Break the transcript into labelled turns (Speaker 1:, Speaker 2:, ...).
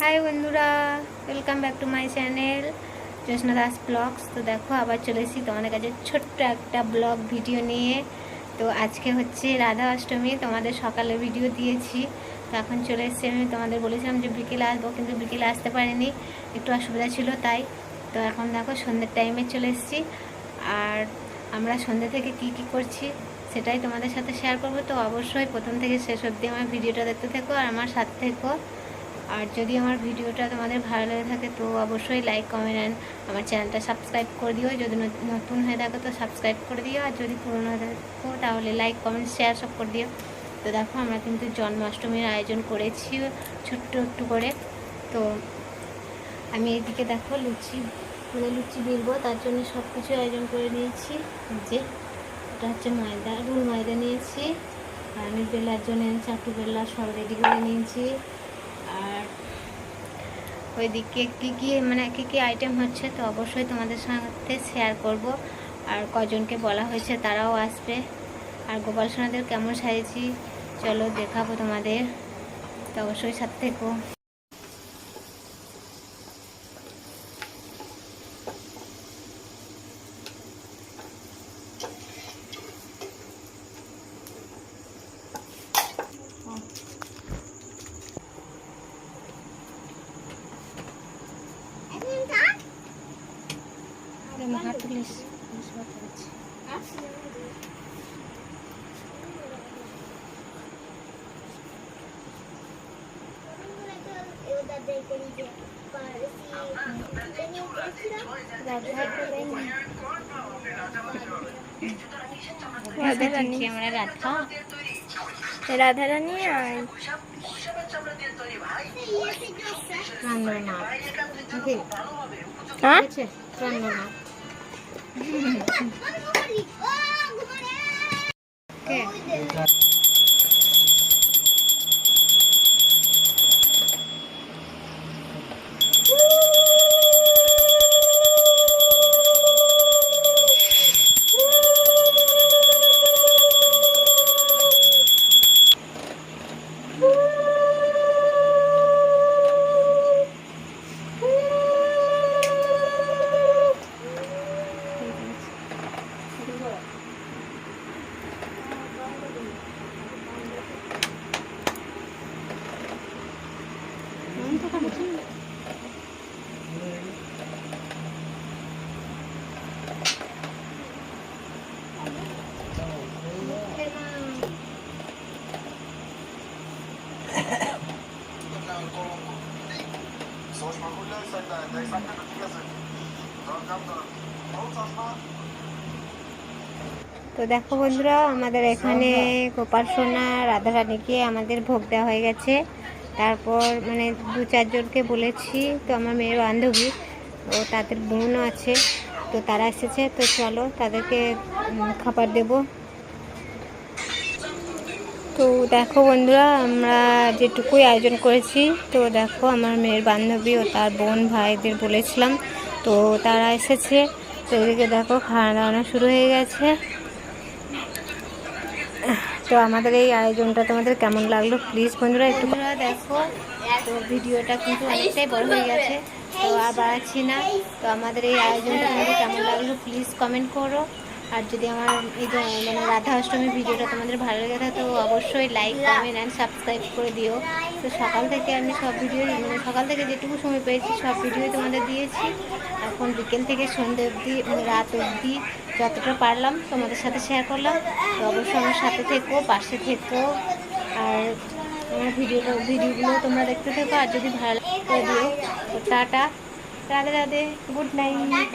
Speaker 1: High বন্ধুরা, welcome back to my channel Jyotsna Das blogs. তো দেখো আবার চলে এসেছি তোমাদের কাছে ছোট্ট একটা ব্লগ ভিডিও নিয়ে। তো আজকে হচ্ছে রাধা অষ্টমী, তোমাদের সকালে ভিডিও দিয়েছি। তো এখন চলে এসেছি, আমি তোমাদের বলেছিলাম যে বিকেলে আসবো, কিন্তু বিকেলে আসতে পারিনি, একটু অসুবিধা ছিল তাই। তো এখন দেখো সন্ধ্যের টাইমে চলে এসেছি, আর আমরা সন্ধ্যে থেকে কি কি করছি সেটাই তোমাদের সাথে শেয়ার করবো। তো অবশ্যই প্রথম থেকে শেষ অবধি আমার ভিডিওটা দেখতে থেকো আর আমার সাথে থেকো। আর যদি আমার ভিডিওটা তোমাদের ভালো লেগে থাকে তো অবশ্যই লাইক কমেন্ট অ্যান্ড আমার চ্যানেলটা সাবস্ক্রাইব করে দিও। যদি নতুন হয়ে থাকো তো সাবস্ক্রাইব করে দিও, আর যদি পুরনো হয়ে থাকো তাহলে লাইক কমেন্ট শেয়ার সব করে দিও। তো দেখো আমরা কিন্তু জন্মাষ্টমীর আয়োজন করেছি ছোট্ট একটু করে। তো আমি এদিকে দেখো লুচি বেলবো, তার জন্য সব কিছু আয়োজন করে নিয়েছি। যে এটা হচ্ছে ময়দা, রুল ময়দা নিয়েছি, আর আমি বেলার জন্য চাটু বেলা সব রেডি করে নিয়েছি। আর ওইদিকে কী কী আইটেম হচ্ছে তো অবশ্যই তোমাদের সাথে শেয়ার করব। আর কজনকে বলা হয়েছে তারাও আসবে। আর গোপাল সোনাদের কেমন সাজেছি চলো দেখাবো তোমাদের, তো অবশ্যই সাথে থেকো। হাত তুলিস
Speaker 2: রাধা রানী আর
Speaker 1: তো দেখো বন্ধুরা, আমাদের এখানে গোপাল সোনা রাধারানীকে আমাদের ভোগ দেওয়া হয়ে গেছে। তারপর মানে 2-4 জনকে বলেছি, তো আমার মেয়ের বান্ধবী ও তাদের বোনও আছে, তো তারা এসেছে। তো চলো তাদেরকে খাবার দেব। তো দেখো বন্ধুরা, আমরা যেটুকুই আয়োজন করেছি, তো দেখো আমার মেয়ের বান্ধবী ও তার বোন ভাইদের বলেছিলাম, তো তারা এসেছে। তো এদিকে দেখো খাওয়া দাওয়া শুরু হয়ে গেছে। তো আমাদের এই আয়োজনটা তোমাদের কেমন লাগলো প্লিজ বন্ধুরা একটু দেখো। তো ভিডিওটা কিন্তু অনেকটাই বড় হয়ে গেছে, তো আর বাড়াচ্ছি না। তো আমাদের এই আয়োজনটা তোমাদের কেমন লাগলো প্লিজ কমেন্ট করো। আর যদি আমার এই মানে রাধা অষ্টমীর ভিডিওটা তোমাদের ভালো লেগে থাকে তো অবশ্যই লাইক কমেন্ট অ্যান্ড সাবস্ক্রাইব করে দিও। তো সকাল থেকে আমি সব ভিডিও মানে সকাল থেকে যেটুকু সময় পেয়েছি সব ভিডিওই তোমাদের দিয়েছি। এখন বিকেল থেকে সন্ধ্যে অবধি মানে রাত অবধি যতটা পারলাম তোমাদের সাথে শেয়ার করলাম। তো অবশ্যই আমার সাথে থেকো, পাশে থেকো, আর আমার ভিডিওগুলো তোমরা দেখতে থেকো। আর যদি ভালো করে দিও তো tata, Radhe Radhe, good night.